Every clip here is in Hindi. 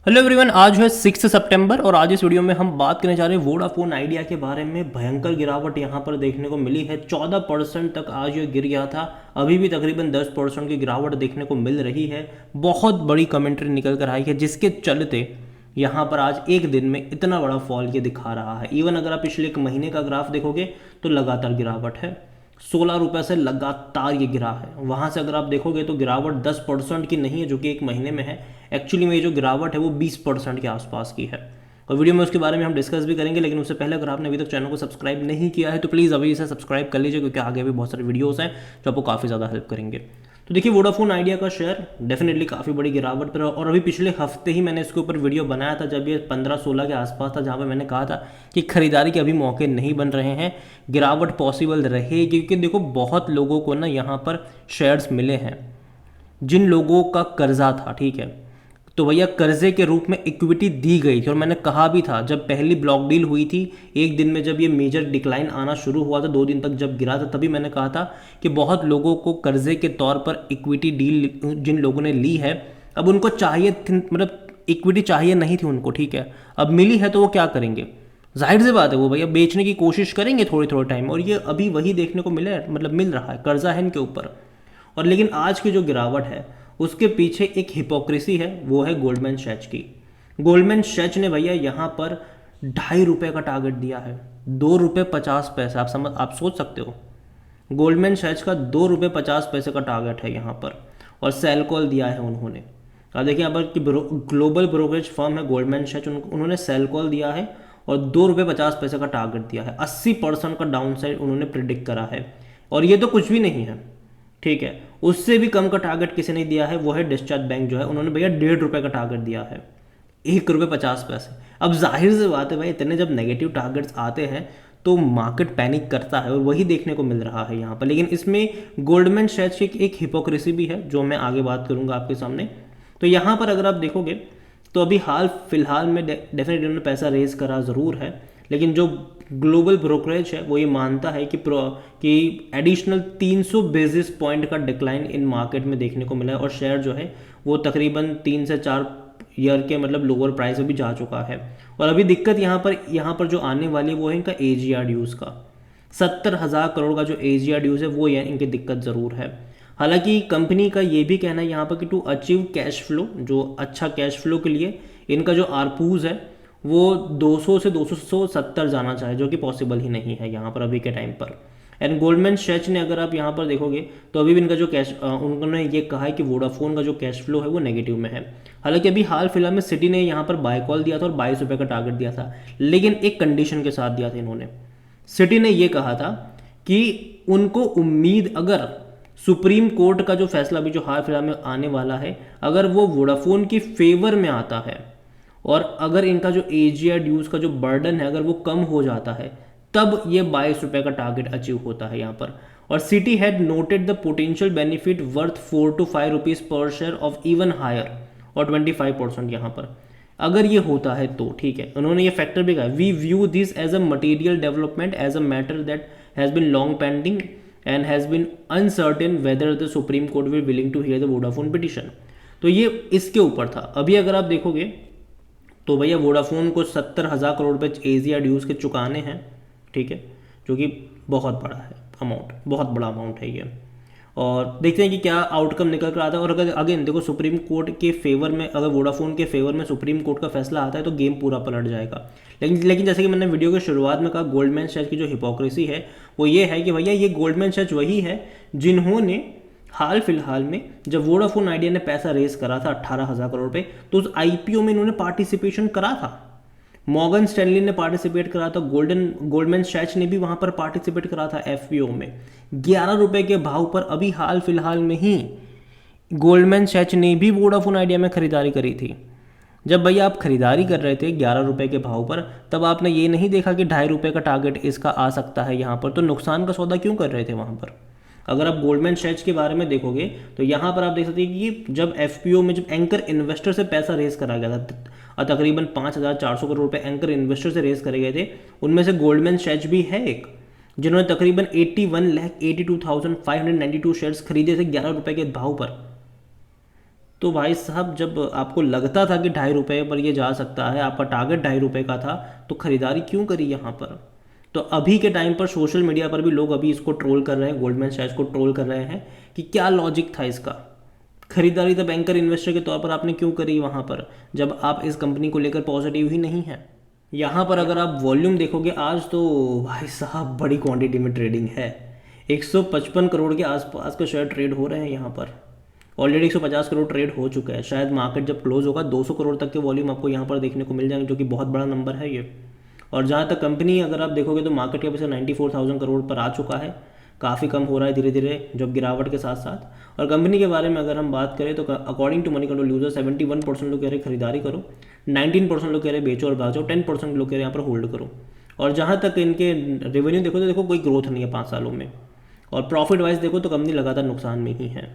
हेलो एवरीवन, आज है 6 सितंबर और आज इस वीडियो में हम बात करने जा रहे हैं वोडाफोन आइडिया के बारे में। भयंकर गिरावट यहाँ पर देखने को मिली है। 14% तक आज ये गिर गया था। अभी भी तकरीबन 10% की गिरावट देखने को मिल रही है। बहुत बड़ी कमेंट्री निकल कर आई है जिसके चलते यहाँ पर आज एक दिन में इतना बड़ा फॉल ये दिखा रहा है। इवन अगर आप पिछले एक महीने का ग्राफ देखोगे तो लगातार गिरावट है। 16 रुपये से लगातार ये गिरा है। वहाँ से अगर आप देखोगे तो गिरावट 10% की नहीं है जो कि एक महीने में है। एक्चुअली में ये जो गिरावट है वो 20% के आसपास की है और वीडियो में उसके बारे में हम डिस्कस भी करेंगे। लेकिन उससे पहले अगर आपने अभी तक चैनल को सब्सक्राइब नहीं किया है तो प्लीज़ अभी इसे सब्सक्राइब कर लीजिए, क्योंकि आगे भी बहुत सारे वीडियोस हैं जो आपको काफ़ी ज़्यादा हेल्प करेंगे। तो देखिए, वोडाफोन आइडिया का शेयर डेफिनेटली काफ़ी बड़ी गिरावट पर, और अभी पिछले हफ्ते ही मैंने इसके ऊपर वीडियो बनाया था जब ये 15-16 के आसपास था, जहाँ पे मैंने कहा था कि खरीदारी के अभी मौके नहीं बन रहे हैं, गिरावट पॉसिबल रहेगी। क्योंकि देखो, बहुत लोगों को ना यहाँ पर शेयर्स मिले हैं जिन लोगों का कर्जा था, ठीक है, तो भैया कर्जे के रूप में इक्विटी दी गई थी। और मैंने कहा भी था जब पहली ब्लॉक डील हुई थी, एक दिन में जब ये मेजर डिक्लाइन आना शुरू हुआ था, 2 दिन तक जब गिरा था, तभी मैंने कहा था कि बहुत लोगों को कर्जे के तौर पर इक्विटी डील जिन लोगों ने ली है, अब उनको चाहिए मतलब इक्विटी चाहिए नहीं थी उनको, ठीक है, अब मिली है तो वो क्या करेंगे? जाहिर सी बात है वो भैया बेचने की कोशिश करेंगे थोड़ी थोड़े टाइम, और ये अभी वही देखने को मिले मतलब मिल रहा है, कर्जा है इनके ऊपर। और लेकिन आज की जो गिरावट है उसके पीछे एक हिपोक्रेसी है, वो है गोल्डमैन सैच की। गोल्डमैन सैच ने भैया यहाँ पर ₹2.5 का टारगेट दिया है। ₹2.50। आप सोच सकते हो, गोल्डमैन सैच का ₹2.50 का टारगेट है यहाँ पर, और सेल कॉल दिया है उन्होंने। अब देखिए, यहाँ पर कि ग्लोबल ब्रोकरेज फर्म है गोल्डमैन सैच, उन्होंने सेल कॉल दिया है और ₹2.50 का टारगेट दिया है। 80% का डाउन साइड उन्होंने प्रिडिक्ट करा है, और ये तो कुछ भी नहीं है, ठीक है। उससे भी कम का टारगेट किसी ने दिया है, वो है डिस्चार्ज बैंक जो है, उन्होंने भैया ₹1.5 का टारगेट दिया है, ₹1.50। अब जाहिर सी बात है भाई, इतने जब नेगेटिव टारगेट्स आते हैं तो मार्केट पैनिक करता है, और वही देखने को मिल रहा है यहाँ पर। लेकिन इसमें गोल्डमैन सैच की एक हिपोक्रेसी भी है जो मैं आगे बात करूंगा आपके सामने। तो यहाँ पर अगर आप देखोगे तो अभी हाल फिलहाल में डेफिनेटली उन्होंने पैसा रेज करा ज़रूर है, लेकिन जो ग्लोबल ब्रोकरेज है वो ये मानता है कि एडिशनल 300 बेसिस पॉइंट का डिक्लाइन इन मार्केट में देखने को मिला है, और शेयर जो है वो तकरीबन 3 से 4 ईयर के मतलब लोअर प्राइस में भी जा चुका है। और अभी दिक्कत यहाँ पर जो आने वाली है वो है इनका एजीआर ड्यूज़ का। 70,000 करोड़ का जो एजीआर ड्यूज़ है वो इनकी दिक्कत ज़रूर है। हालांकि कंपनी का ये भी कहना है यहाँ पर कि टू अचीव कैश फ्लो, जो अच्छा कैश फ्लो के लिए इनका जो आरपूज है वो 200 से 270 जाना चाहिए, जो कि पॉसिबल ही नहीं है यहाँ पर अभी के टाइम पर। एंड गोल्डमैन सैच ने अगर आप यहाँ पर देखोगे तो अभी भी इनका जो कैश उन्होंने ये कहा है कि वोडाफोन का जो कैश फ्लो है वो नेगेटिव में है। हालांकि अभी हाल फिलहाल में सिटी ने यहाँ पर बाय कॉल दिया था और ₹22 का टारगेट दिया था, लेकिन एक कंडीशन के साथ दिया था इन्होंने। सिटी ने ये कहा था कि उनको उम्मीद, अगर सुप्रीम कोर्ट का जो फैसला अभी जो हाल फिलहाल में आने वाला है, अगर वो वोडाफोन की फेवर में आता है और अगर इनका जो एजीआर ड्यूज का जो बर्डन है अगर वो कम हो जाता है, तब ये ₹22 का टारगेट अचीव होता है यहाँ पर। और Citi had noted the potential benefit worth 4 to 5 rupees पर शेयर ऑफ इवन हायर, और 25% यहाँ पर अगर ये होता है तो ठीक है। उन्होंने ये फैक्टर भी कहा, we view this as a material development as a matter that has been long pending and has been uncertain whether the Supreme Court will willing to hear the Vodafone petition. तो ये इसके ऊपर था। अभी अगर आप देखोगे तो भैया वोडाफोन को 70,000 करोड़ रुपये एजीआर ड्यूज़ के चुकाने हैं, ठीक है, जो कि बहुत बड़ा है अमाउंट, बहुत बड़ा अमाउंट है ये। और देखते हैं कि क्या आउटकम निकल कर आता है। और अगर अगेन देखो, सुप्रीम कोर्ट के फेवर में, अगर वोडाफोन के फेवर में सुप्रीम कोर्ट का फैसला आता है तो गेम पूरा पलट जाएगा। लेकिन जैसे कि मैंने वीडियो के शुरुआत में कहा, गोल्डमैन सैच की जो हिपोक्रेसी है वो ये है कि भैया ये गोल्डमैन सैच वही है जिन्होंने हाल फिलहाल में जब वोडाफोन आइडिया ने पैसा रेज करा था 18,000 करोड़ रुपए, तो उस आईपीओ में इन्होंने पार्टिसिपेशन करा था। मॉर्गन स्टैनली ने पार्टिसिपेट करा था, गोल्डमैन सैच ने भी वहां पर पार्टिसिपेट करा था एफपीओ में। ₹11 के भाव पर अभी हाल फिलहाल में ही गोल्डमैन सैच ने भी वोडाफोन आइडिया में खरीदारी करी थी। जब भैया आप खरीदारी कर रहे थे ₹11 के भाव पर, तब आपने ये नहीं देखा कि ₹2.5 का टारगेट इसका आ सकता है यहाँ पर, तो नुकसान का सौदा क्यों कर रहे थे वहाँ पर? अगर आप गोल्डमैन सैच के बारे में देखोगे तो यहाँ पर आप देख सकते हैं कि जब एफपीओ में जब एंकर इन्वेस्टर से पैसा रेज करा गया था, तकरीबन 5,400 करोड़ रुपए एंकर इन्वेस्टर से रेज करे गए थे, उनमें से गोल्डमैन सैच भी है एक, जिन्होंने तकरीबन 81,82,592 शेयर्स खरीदे थे ₹11 के भाव पर। तो भाई साहब जब आपको लगता था कि ₹2.5 पर ये जा सकता है, आपका टारगेट ₹2.5 का था, तो खरीदारी क्यों करी यहाँ पर? तो अभी के टाइम पर सोशल मीडिया पर भी लोग अभी इसको ट्रोल कर रहे हैं, गोल्डमैन सैक्स को ट्रोल कर रहे हैं कि क्या लॉजिक था इसका। खरीदारी तो बैंकर इन्वेस्टर के तौर पर आपने क्यों करी वहाँ पर, जब आप इस कंपनी को लेकर पॉजिटिव ही नहीं है। यहाँ पर अगर आप वॉल्यूम देखोगे आज तो भाई साहब बड़ी क्वांटिटी में ट्रेडिंग है। 155 करोड़ के आसपास का शेयर ट्रेड हो रहे हैं यहाँ पर। ऑलरेडी 150 करोड़ ट्रेड हो चुका है। शायद मार्केट जब क्लोज होगा 200 करोड़ तक के वॉल्यूम आपको यहाँ पर देखने को मिल जाएंगे, जो कि बहुत बड़ा नंबर है ये। और जहाँ तक कंपनी अगर आप देखोगे तो मार्केट कैप से 94,000 करोड़ पर आ चुका है। काफ़ी कम हो रहा है धीरे धीरे जब गिरावट के साथ साथ। और कंपनी के बारे में अगर हम बात करें तो according to Moneycontrol user 71% लोग कह रहे खरीदारी करो, 19% लोग कह रहे बेचो और भाग जाओ, 10% लोग कह रहे यहाँ पर होल्ड करो। और जहाँ तक इनके रेवेन्यू देखो तो देखो कोई ग्रोथ नहीं है 5 सालों में। और प्रॉफिट वाइज देखो तो कंपनी लगातार नुकसान में ही है।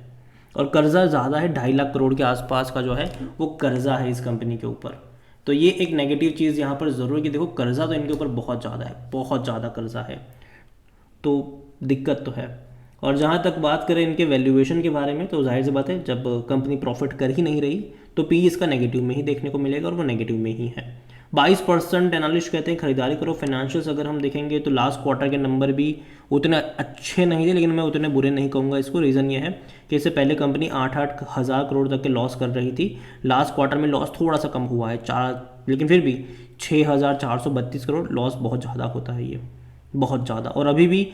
और कर्जा ज़्यादा है, 2.5 लाख करोड़ के आसपास का जो है वो कर्जा है इस कंपनी के ऊपर। तो ये एक नेगेटिव चीज़ यहाँ पर ज़रूर है कि देखो कर्जा तो इनके ऊपर बहुत ज़्यादा है, बहुत ज़्यादा कर्जा है, तो दिक्कत तो है। और जहाँ तक बात करें इनके वैल्यूएशन के बारे में तो जाहिर सी बात है जब कंपनी प्रॉफिट कर ही नहीं रही तो पी इसका नेगेटिव में ही देखने को मिलेगा, और वो नेगेटिव में ही है। 22% एनालिस्ट कहते हैं खरीदारी करो। फाइनेंशियल्स अगर हम देखेंगे तो लास्ट क्वार्टर के नंबर भी उतने अच्छे नहीं थे, लेकिन मैं उतने बुरे नहीं कहूँगा इसको। रीज़न ये है कि इससे पहले कंपनी 8-8 हज़ार करोड़ तक के लॉस कर रही थी। लास्ट क्वार्टर में लॉस थोड़ा सा कम हुआ है 4, लेकिन फिर भी 6,432 करोड़ लॉस बहुत ज़्यादा होता है ये, बहुत ज़्यादा। और अभी भी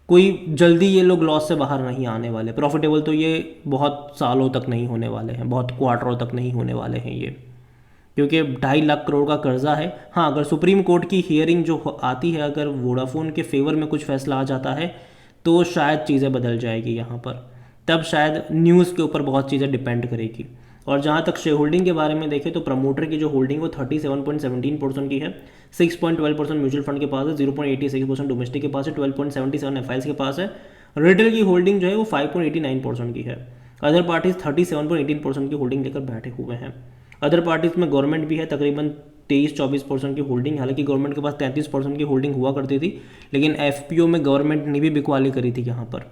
कोई जल्दी ये लोग लॉस से बाहर नहीं आने वाले। प्रॉफिटेबल तो ये बहुत सालों तक नहीं होने वाले हैं, बहुत क्वार्टरों तक नहीं होने वाले हैं ये, क्योंकि 2.5 लाख करोड़ का कर्जा है। हाँ, अगर सुप्रीम कोर्ट की हियरिंग जो आती है, अगर वोडाफोन के फेवर में कुछ फैसला आ जाता है तो शायद चीज़ें बदल जाएगी यहाँ पर, तब शायद न्यूज़ के ऊपर बहुत चीज़ें डिपेंड करेगी। और जहाँ तक शेयर होल्डिंग के बारे में देखें तो प्रमोटर की जो होल्डिंग वो 37.17% की है, 6.12% म्यूचुअल फंड के पास है, 0.86% डोमेस्टिक के पास है, 12.77 एफआईएस के पास है। रिटेल की होल्डिंग जो है वो 5.89% की है। अदर पार्टीज 37.18% की होल्डिंग लेकर बैठे हुए हैं। अदर पार्टीज में गवर्नमेंट भी है, तकरीबन 23-24% की होल्डिंग। हालांकि गवर्नमेंट के पास 33% की होल्डिंग हुआ करती थी, लेकिन एफपीओ में गवर्नमेंट ने भी बिकवाली करी थी यहाँ पर।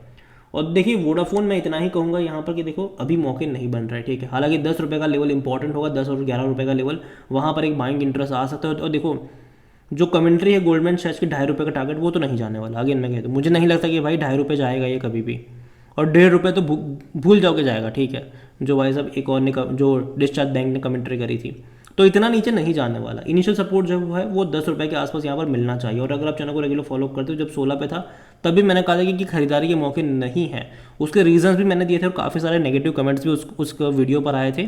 और देखिए वोडाफोन में इतना ही कहूँगा यहाँ पर कि देखो अभी मौके नहीं बन रहे, ठीक है। हालांकि 10 रुपये का लेवल इंपॉर्टेंट होगा, 10 और 11 रुपये का लेवल, वहाँ पर एक बाइंग इंटरेस्ट आ सकता है। और देखो जो कमेंट्री है गोल्डमैन सैक्स की 2.5 रुपये का टारगेट, वो तो नहीं जाने वाला। अगेन मैं कहता हूँ मुझे नहीं लगता कि भाई 2.5 रुपये जाएगा ये कभी भी, और 1.5 रुपये तो भूल जाओगे जाएगा, ठीक है। जो भाई साहब एक और ने जो डिस्चार्ज बैंक ने कमेंट्री करी थी, तो इतना नीचे नहीं जाने वाला। इनिशियल सपोर्ट जो है वो 10 रुपये के आसपास यहाँ पर मिलना चाहिए। और अगर आप चैनल को रेगुलर फॉलो करते हो, जब 16 पे था तभी मैंने कहा था कि खरीदारी के मौके नहीं है। उसके रीजंस भी मैंने दिए थे और काफ़ी सारे नेगेटिव कमेंट्स भी उस वीडियो पर आए थे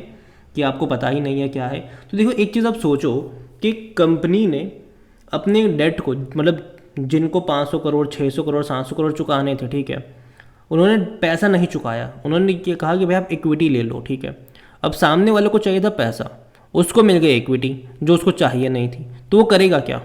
कि आपको पता ही नहीं है क्या है। तो देखो एक चीज़ आप सोचो कि कंपनी ने अपने डेट को, मतलब जिनको 500 करोड़ 600 करोड़ 700 करोड़ चुकाने थे, ठीक है, उन्होंने पैसा नहीं चुकाया। उन्होंने ये कहा कि भाई आप इक्विटी ले लो, ठीक है। अब सामने वाले को चाहिए था पैसा, उसको मिल गई इक्विटी जो उसको चाहिए नहीं थी, तो वो करेगा क्या?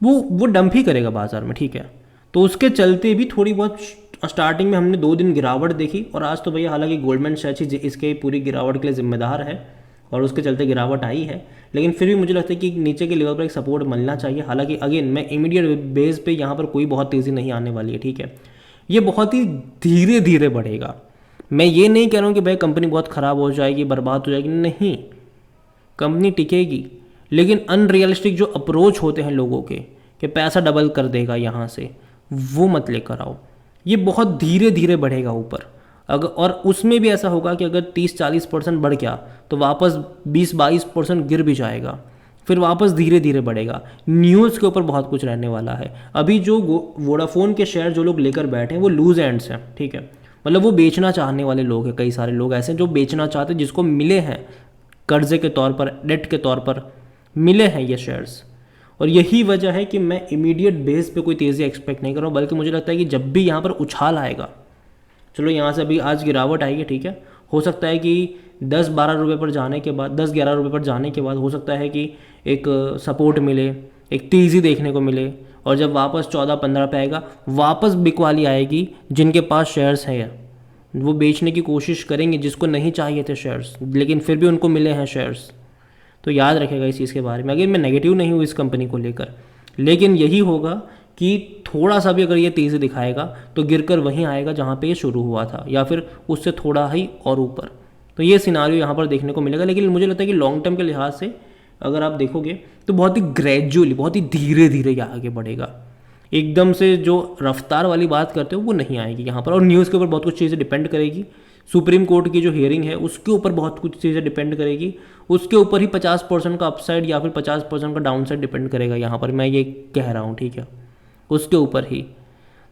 वो डंप ही करेगा बाजार में, ठीक है। तो उसके चलते भी थोड़ी बहुत स्टार्टिंग में हमने 2 दिन गिरावट देखी, और आज तो भैया हालांकि गोल्डमैन सैक्स इसके पूरी गिरावट के लिए जिम्मेदार है और उसके चलते गिरावट आई है, लेकिन फिर भी मुझे लगता है कि नीचे के लेवल पर एक सपोर्ट मिलना चाहिए। हालांकि अगेन मैं इमीडिएट बेस पे यहाँ पर कोई बहुत तेज़ी नहीं आने वाली है, ठीक है। ये बहुत ही धीरे धीरे बढ़ेगा। मैं ये नहीं कह रहा हूँ कि भाई कंपनी बहुत ख़राब हो जाएगी, बर्बाद हो जाएगी, नहीं, कंपनी टिकेगी। लेकिन अनरियलिस्टिक जो अप्रोच होते हैं लोगों के कि पैसा डबल कर देगा यहाँ से, वो मत लेकर आओ। ये बहुत धीरे धीरे बढ़ेगा ऊपर। अगर और उसमें भी ऐसा होगा कि अगर 30-40% बढ़ गया तो वापस 20-22% गिर भी जाएगा, फिर वापस धीरे धीरे बढ़ेगा। न्यूज़ के ऊपर बहुत कुछ रहने वाला है। अभी जो वोडाफोन के शेयर जो लोग लेकर बैठे हैं वो लूज एंड्स हैं, ठीक है। मतलब वो बेचना चाहने वाले लोग हैं, कई सारे लोग ऐसे हैं जो बेचना चाहते हैं, जिसको मिले हैं कर्जे के तौर पर, डेट के तौर पर मिले हैं ये शेयर्स। और यही वजह है कि मैं इमीडिएट बेस पे कोई तेज़ी एक्सपेक्ट नहीं कर रहा हूँ, बल्कि मुझे लगता है कि जब भी यहाँ पर उछाल आएगा, चलो यहाँ से अभी आज गिरावट आई है, ठीक है, हो सकता है कि 10-12 रुपये पर जाने के बाद, 10-11 रुपये पर जाने के बाद हो सकता है कि एक सपोर्ट मिले, एक तेज़ी देखने को मिले। और जब वापस 14-15 पे आएगा, वापस बिकवाली आएगी। जिनके पास शेयर्स हैं वो बेचने की कोशिश करेंगे, जिसको नहीं चाहिए थे शेयर्स, लेकिन फिर भी उनको मिले हैं शेयर्स। तो याद रखेगा इस चीज़ के बारे में। अगर मैं नेगेटिव नहीं हूँ इस कंपनी को लेकर, लेकिन यही होगा कि थोड़ा सा भी अगर ये तेज़ी दिखाएगा तो गिरकर वहीं आएगा जहाँ पे ये शुरू हुआ था, या फिर उससे थोड़ा ही और ऊपर। तो ये सिनारियो यहाँ पर देखने को मिलेगा। लेकिन मुझे लगता है कि लॉन्ग टर्म के लिहाज से अगर आप देखोगे तो बहुत ही ग्रेजुअली, बहुत ही धीरे धीरे ये आगे बढ़ेगा। एकदम से जो रफ्तार वाली बात करते हो वो नहीं आएगी यहाँ पर। और न्यूज़ के ऊपर बहुत कुछ चीज़ें डिपेंड करेगी। सुप्रीम कोर्ट की जो हियरिंग है उसके ऊपर बहुत कुछ चीज़ें डिपेंड करेगी। उसके ऊपर ही 50% का अपसाइड या फिर 50% का डाउनसाइड डिपेंड करेगा यहाँ पर, मैं ये कह रहा हूँ, ठीक है, उसके ऊपर ही।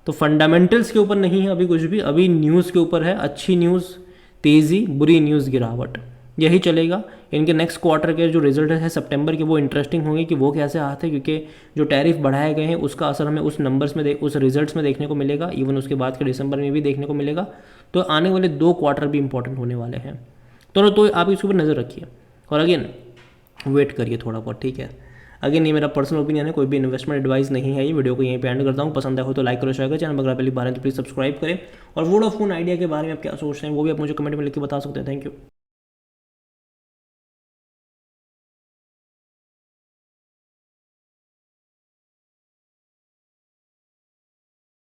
तो फंडामेंटल्स के ऊपर नहीं है अभी कुछ भी, अभी न्यूज़ के ऊपर है। अच्छी न्यूज़ तेज़ी, बुरी न्यूज़ गिरावट, यही चलेगा। इनके नेक्स्ट क्वार्टर के जो रिजल्ट है सितंबर के वो इंटरेस्टिंग होंगे कि वो कैसे आते हैं, क्योंकि जो टैरिफ बढ़ाए गए हैं उसका असर हमें उस नंबर्स में उस रिजल्ट्स में देखने को मिलेगा। इवन उसके बाद के दिसंबर में भी देखने को मिलेगा। तो आने वाले 2 क्वार्टर भी इंपॉर्टेंट होने वाले हैं। तो आप इसके ऊपर नज़र रखिए और अगेन वेट करिए थोड़ा बहुत, ठीक है। अगेन ये मेरा पर्सनल ओपिनियन है, कोई भी इन्वेस्टमेंट एडवाइस नहीं है। ये वीडियो को यहीं पे एंड करता हूँ। पसंद आए हो तो लाइक करो, शेयर करो। चैनल अगर पहली बार है तो प्लीज़ सब्सक्राइब करें। और वोडाफोन आइडिया के बारे में आप क्या सोचते हैं वो भी आप मुझे कमेंट में लिख के बता सकते हैं। Thank you.